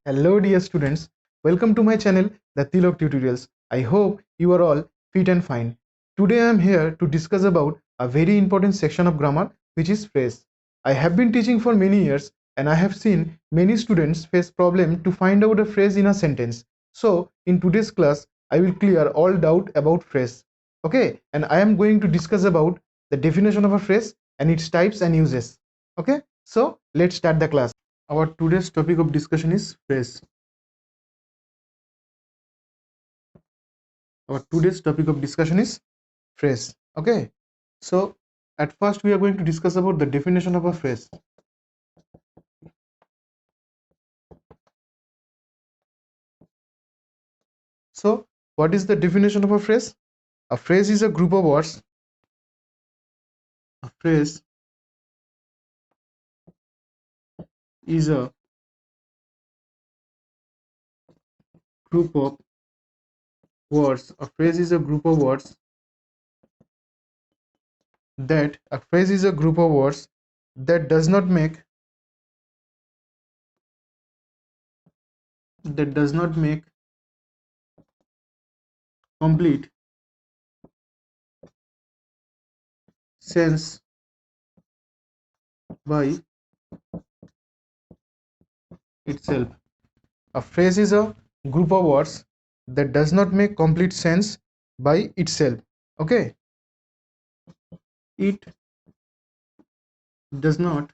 Hello dear students, welcome to my channel the Tilak Tutorials. I hope you are all fit and fine. Today I am here to discuss about a very important section of grammar, which is phrase. I have been teaching for many years and I have seen many students face problem to find out a phrase in a sentence. So in today's class I will clear all doubt about phrase. Okay, and I am going to discuss about the definition of a phrase and its types and uses. Okay, so let's start the class. Our today's topic of discussion is phrase. Our today's topic of discussion is phrase. Okay, so at first we are going to discuss about the definition of a phrase. So what is the definition of a phrase? A phrase is a group of words. A phrase is a group of words. A phrase is a group of words that does not make complete sense by itself. A phrase is a group of words that does not make complete sense by itself. Okay, it does not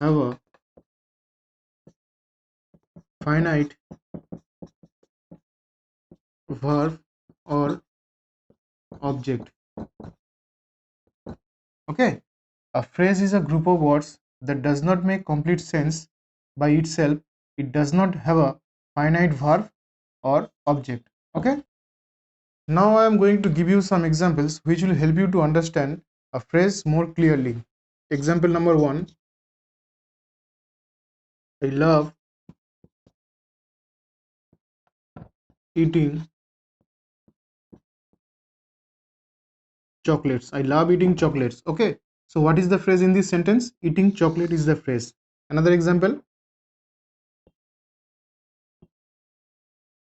have a finite verb or object. Okay, a phrase is a group of words that does not make complete sense by itself. It does not have a finite verb or object. Okay, now I am going to give you some examples which will help you to understand a phrase more clearly. Example number 1: I love eating chocolates. I love eating chocolates. Okay, so what is the phrase in this sentence? Eating chocolate is the phrase. Another example: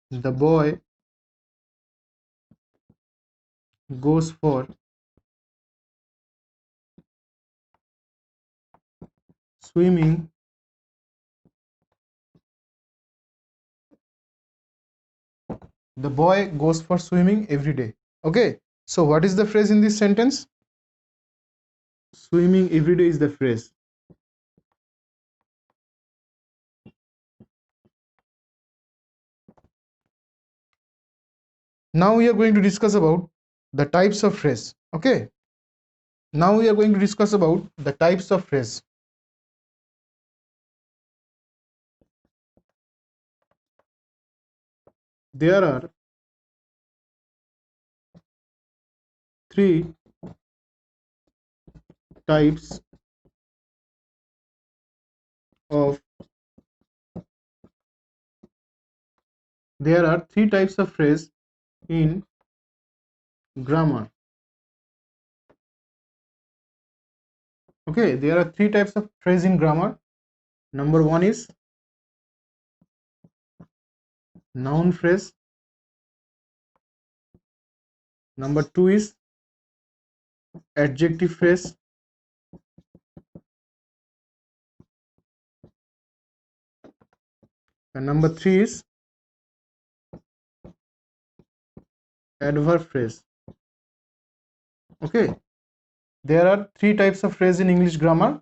the boy goes for swimming every day. Okay, so what is the phrase in this sentence? Swimming every day is the phrase. Now we are going to discuss about the types of phrase. Okay, now we are going to discuss about the types of phrase. There are three types of phrase in grammar. Okay, there are three types of phrase in grammar. Number 1 is noun phrase. Number 2 is adjective phrase. And number 3 is adverb phrase. Okay, there are three types of phrase in English grammar.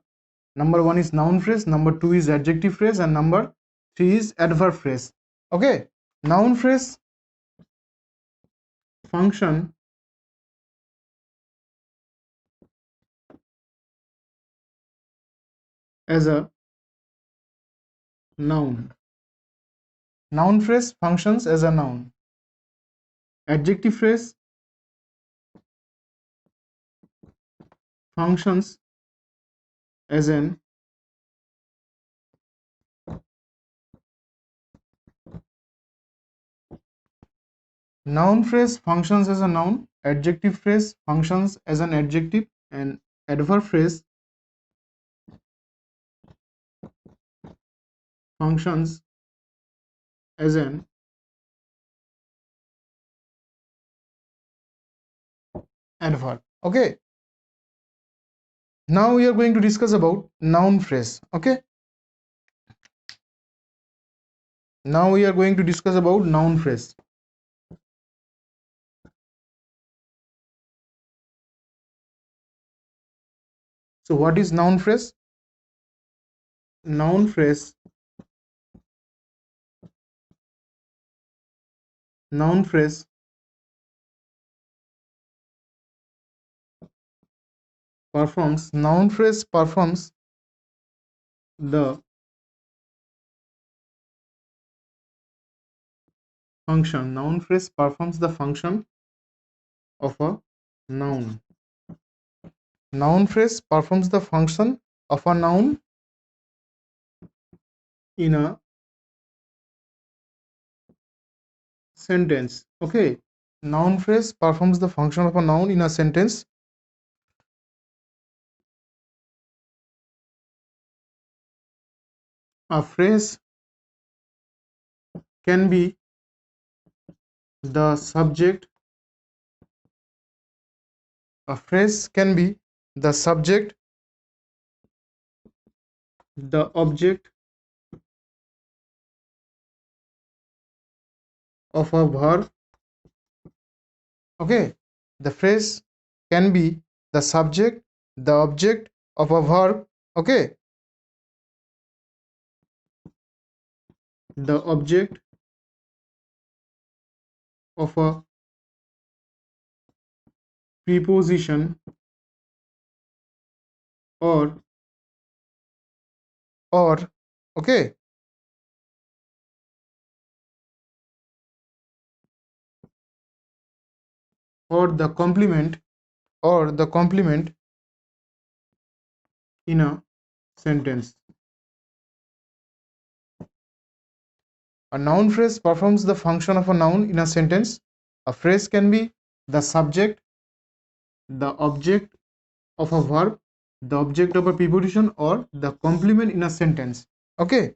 Number 1 is noun phrase, number 2 is adjective phrase, and number 3 is adverb phrase. Okay, noun phrase function as a noun. Noun phrase functions as a noun. Adjective phrase functions as an noun phrase functions as a noun, adjective phrase functions as an adjective, and adverb phrase functions as an adverb. Okay, now we are going to discuss about noun phrase. Okay, now we are going to discuss about noun phrase. So what is noun phrase? Noun phrase noun phrase performs the noun phrase performs the function of a noun. Noun phrase performs the function of a noun in a sentence. Okay, noun phrase performs the function of a noun in a sentence. A phrase can be the subject. A phrase can be the subject, the object of a verb. Okay, the phrase can be the subject, the object of a verb. Okay, the object of a preposition or or okay, or the complement in a sentence. A noun phrase performs the function of a noun in a sentence. A phrase can be the subject, the object of a verb, the object of a preposition, or the complement in a sentence. Okay,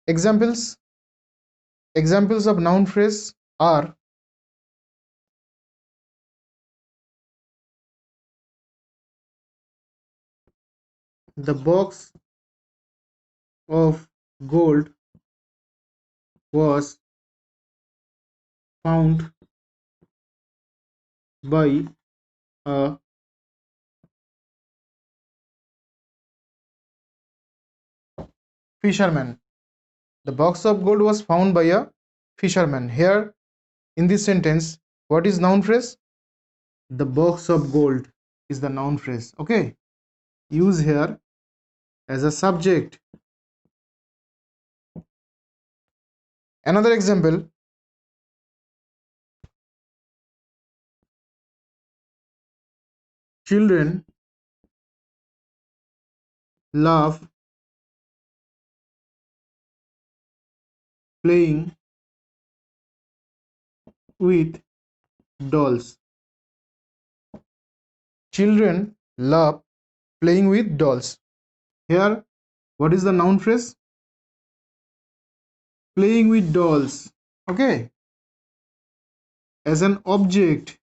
examples of noun phrase are the box of gold was found by a fisherman. The box of gold was found by a fisherman. Here in this sentence, what is noun phrase? The box of gold is the noun phrase. Okay, use here as a subject. Another example, children love playing with dolls. Children love playing with dolls. Here, what is the noun phrase? Playing with dolls. Okay, as an object.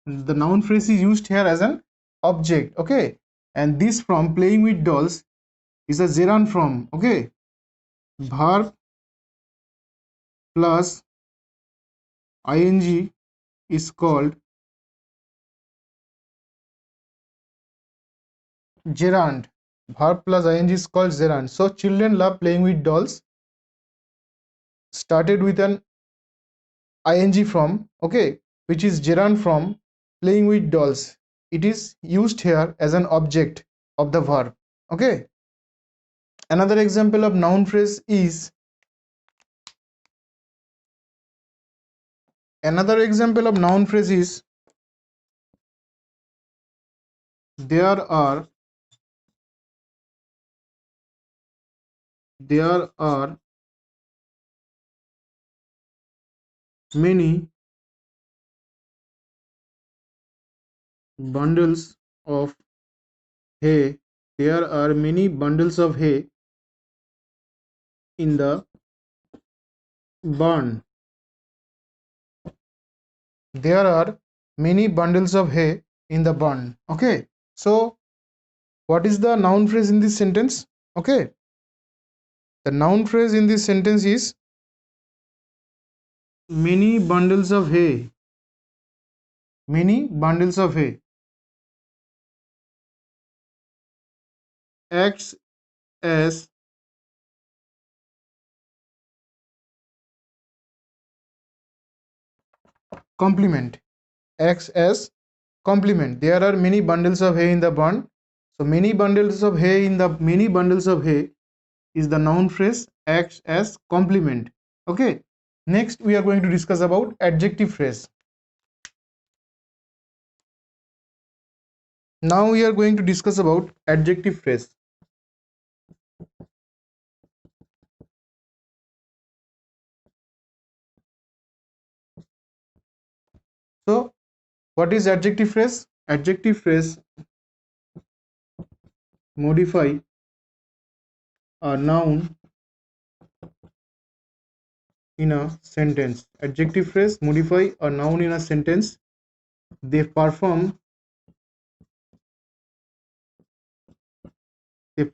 The noun phrase is used here as an object. Okay, and this from playing with dolls is a gerund form. Okay, verb plus ing is called gerund. Verb plus ing is called gerund. So children love playing with dolls started with an ing form. Okay, which is gerund from playing with dolls. It is used here as an object of the verb. Okay, another example of noun phrase is there are many bundles of hay. There are many bundles of hay in the barn. There are many bundles of hay in the barn. Okay, so what is the noun phrase in this sentence? Okay, the noun phrase in this sentence is many bundles of hay. Many bundles of hay acts as complement. Acts as complement. There are many bundles of hay in the barn. So many bundles of hay is the noun phrase, acts as complement. Okay, next we are going to discuss about adjective phrase. Now we are going to discuss about adjective phrase. So what is adjective phrase? Adjective phrase modify a noun in a sentence. Adjective phrase modify a noun in a sentence. They perform the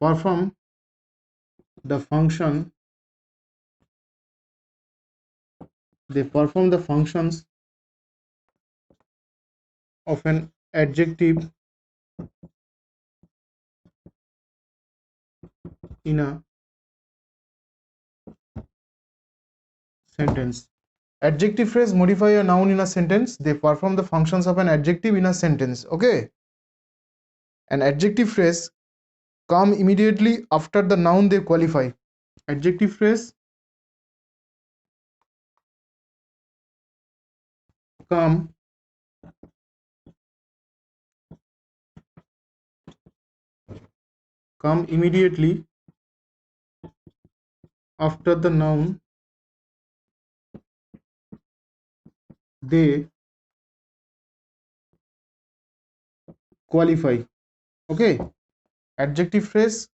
function they perform the functions of an adjective in a sentence. Adjective phrase modify a noun in a sentence. They perform the functions of an adjective in a sentence. Okay, an adjective phrase come immediately after the noun they qualify. Adjective phrase come immediately after the noun they qualify. Okay, adjective phrase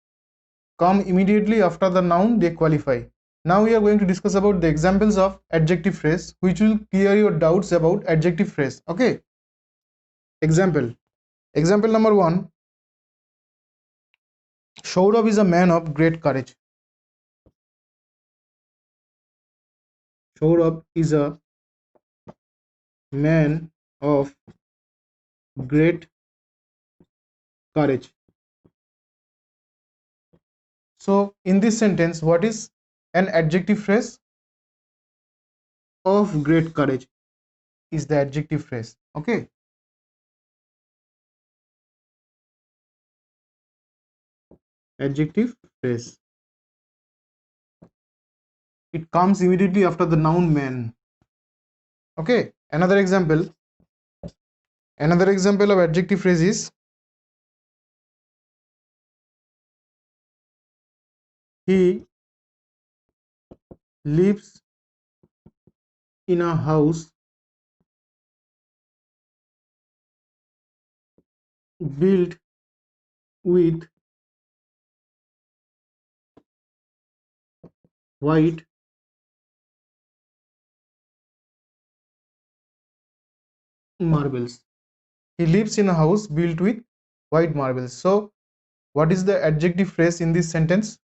come immediately after the noun they qualify. Now we are going to discuss about the examples of adjective phrase which will clear your doubts about adjective phrase. Okay, example number 1. Saurabh is a man of great courage. Saurabh is a man of great courage. So in this sentence, what is an adjective phrase? Of great courage is the adjective phrase. Okay, adjective phrase. It comes immediately after the noun man. Okay, another example of adjective phrase is he lives in a house built with white marbles. He lives in a house built with white marbles. So what is the adjective phrase in this sentence?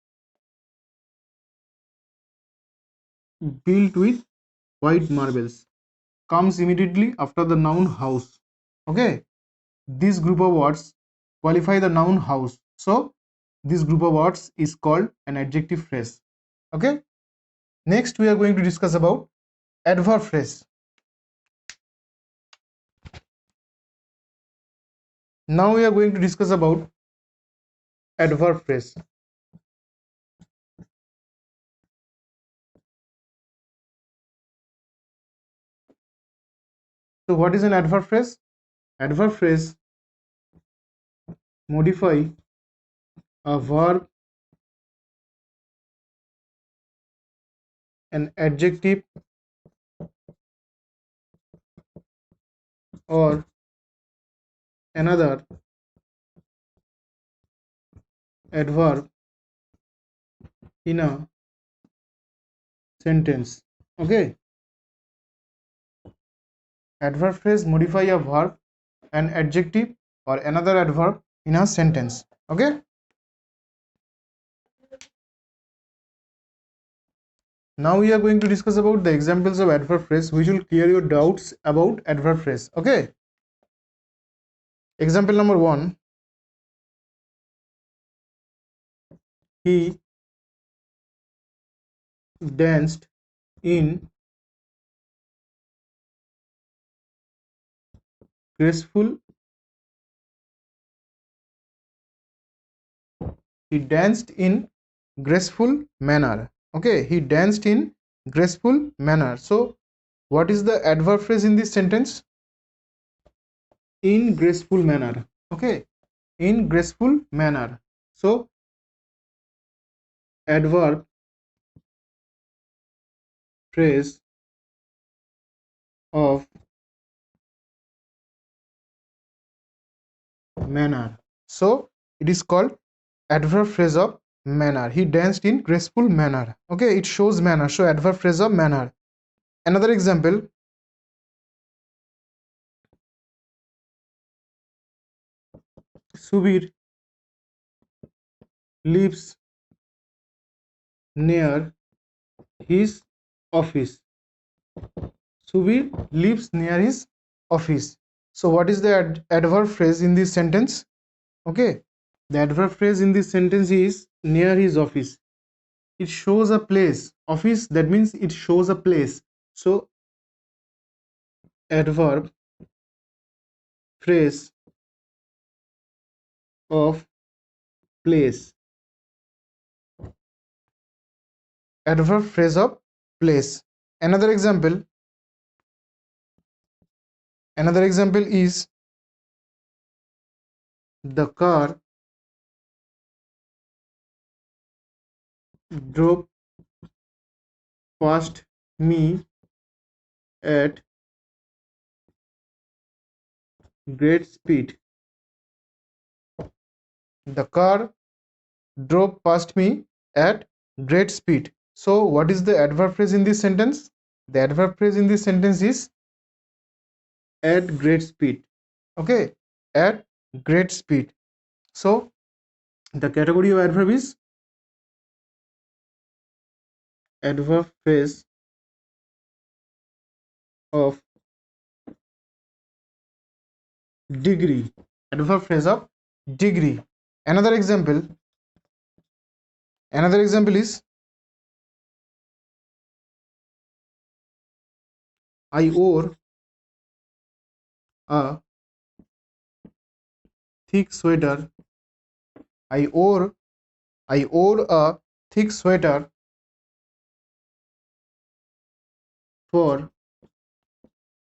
Built with white marbles comes immediately after the noun house. Okay, this group of words qualify the noun house. So this group of words is called an adjective phrase. Okay, next we are going to discuss about adverb phrase. Now we are going to discuss about adverb phrase. So what is an adverb phrase? Adverb phrase modify a verb, an adjective, or another adverb in a sentence. Okay, adverb phrase modify a verb, an adjective or another adverb in a sentence. Okay, now we are going to discuss about the examples of adverb phrase which will clear your doubts about adverb phrase. Okay, example number 1, he danced in graceful, he danced in graceful manner. Okay, he danced in graceful manner. So what is the adverb phrase in this sentence? In graceful manner. Okay, in graceful manner. So adverb phrase of manner. So it is called adverb phrase of manner. He danced in graceful manner. Okay, it shows manner, so adverb phrase of manner. Another example, Subir lives near his office. Subir lives near his office. So what is the adverb phrase in this sentence? Okay, the adverb phrase in this sentence is near his office. It shows a place. Office, that means it shows a place. So adverb phrase of place. Adverb phrase of place. Another example is the car drove past me at great speed. The car drove past me at great speed. So what is the adverb phrase in this sentence? The adverb phrase in this sentence is at great speed. Okay, at great speed. So the category of adverb is adverb phrase of degree. Adverb phrase of degree. Another example is I wore a thick sweater. I wore a thick sweater for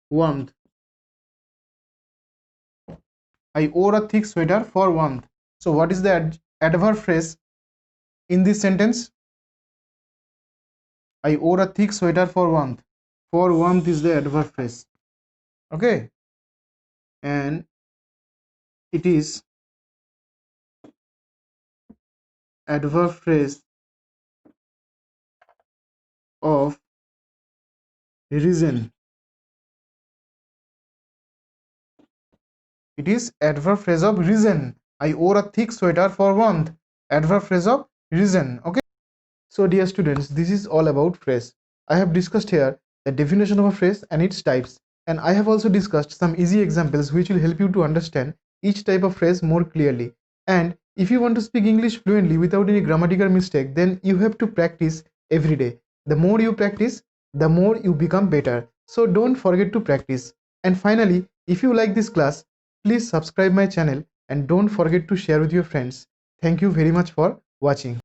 warmth. I wore a thick sweater for warmth. So what is the adverb phrase in this sentence? I wore a thick sweater for warmth. For warmth is the adverb phrase. Okay, and it is adverb phrase of reason. It is adverb phrase of reason. I wore a thick sweater for warmth. Adverb phrase of reason. Okay. So dear students, this is all about phrase. I have discussed here the definition of a phrase and its types, and I have also discussed some easy examples which will help you to understand each type of phrase more clearly. And if you want to speak English fluently without any grammatical mistake, then you have to practice every day. The more you practice, the more you become better. So don't forget to practice. And finally, if you like this class, please subscribe my channel and don't forget to share with your friends. Thank you very much for watching.